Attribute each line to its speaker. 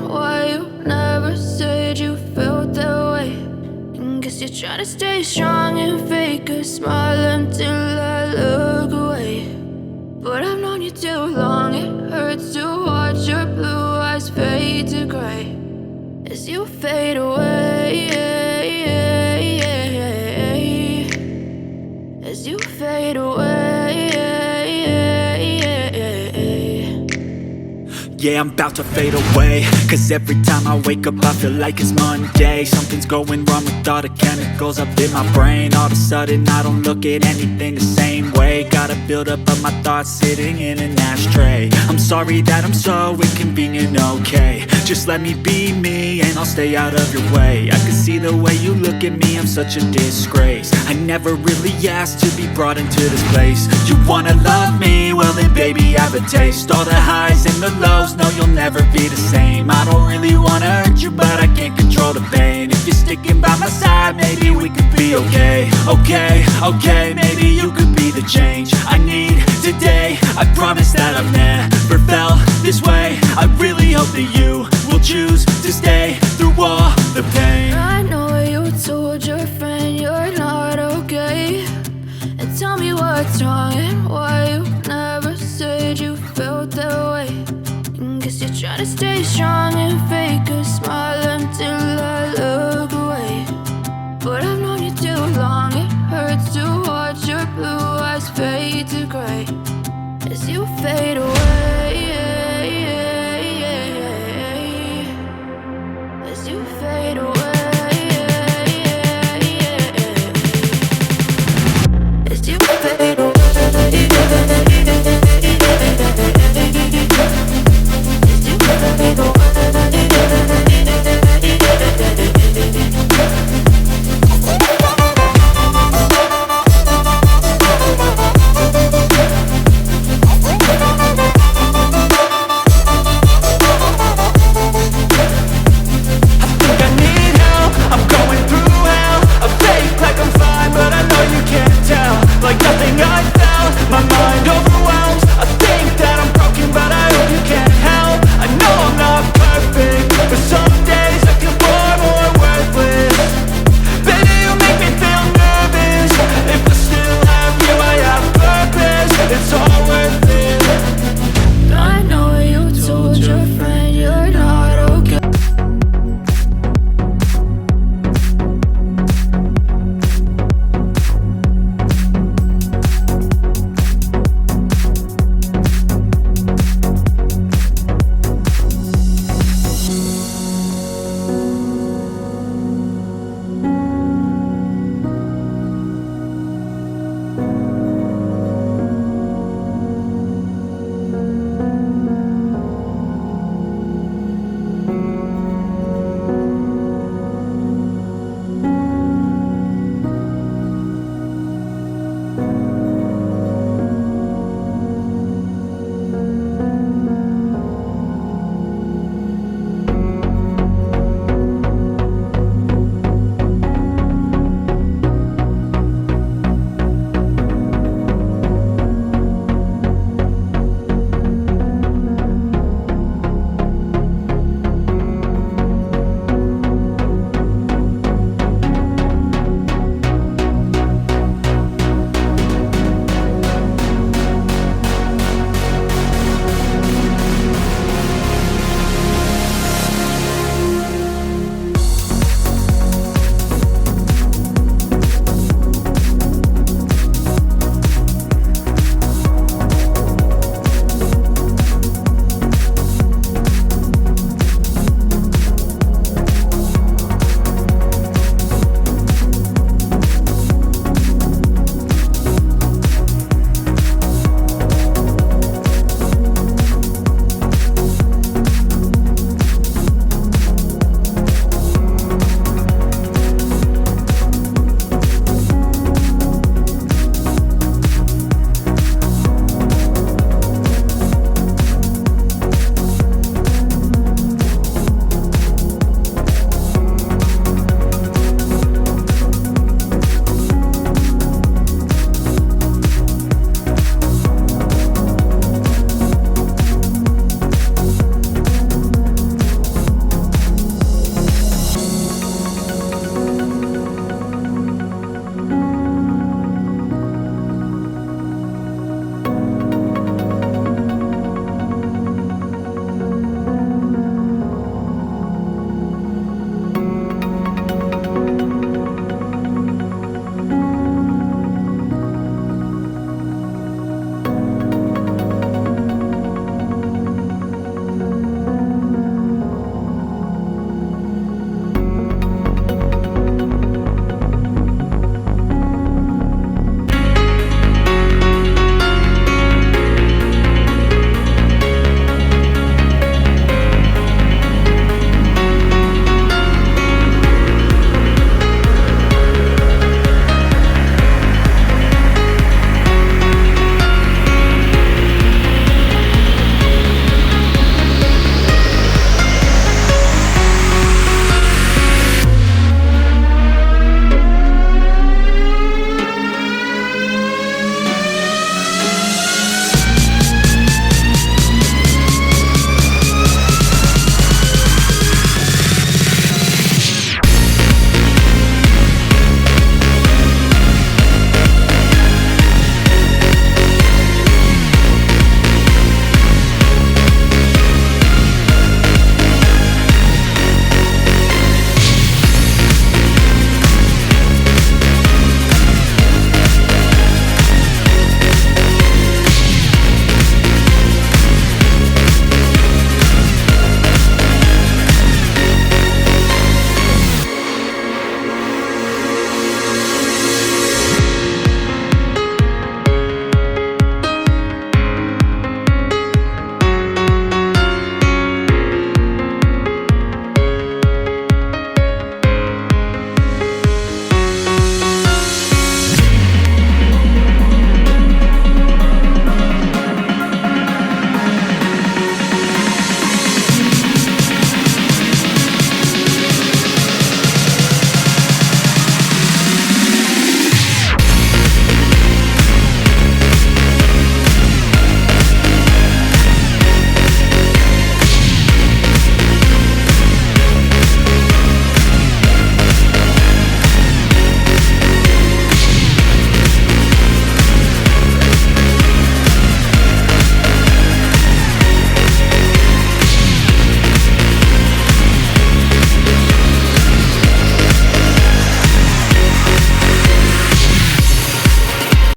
Speaker 1: strong, why you never said you felt that way? And guess you're trying to stay strong and fake a smile until I look away. But I've known you too long, it hurts to watch your blue eyes fade to gray as you fade away, as you fade away.
Speaker 2: Yeah, I'm about to fade away, cause every time I wake up I feel like it's Monday. Something's going wrong with all the chemicals up in my brain. All of a sudden I don't look at anything the same way. Gotta build up of my thoughts sitting in an ashtray. I'm sorry that I'm so inconvenient, okay? Just let me be me and I'll stay out of your way. I can see the way you look at me, I'm such a disgrace. I never really asked to be brought into this place. You wanna love me? Well then baby I have a taste. All the highs and the lows, no you'll never be the same. I don't really wanna hurt you but I can't control the pain. If you're sticking by my side maybe we could be okay. Okay, maybe you could be the change I need today. I promise that I've never felt this way. I really hope that you will choose to stay through all the pain.
Speaker 1: I know you told your friend you're not okay, and tell me what's wrong and why you never said you felt that way. And guess you're trying to stay strong and fake a smile until I look away. But I've known you too long, it hurts to watch your blue eyes fade to gray as you fade away.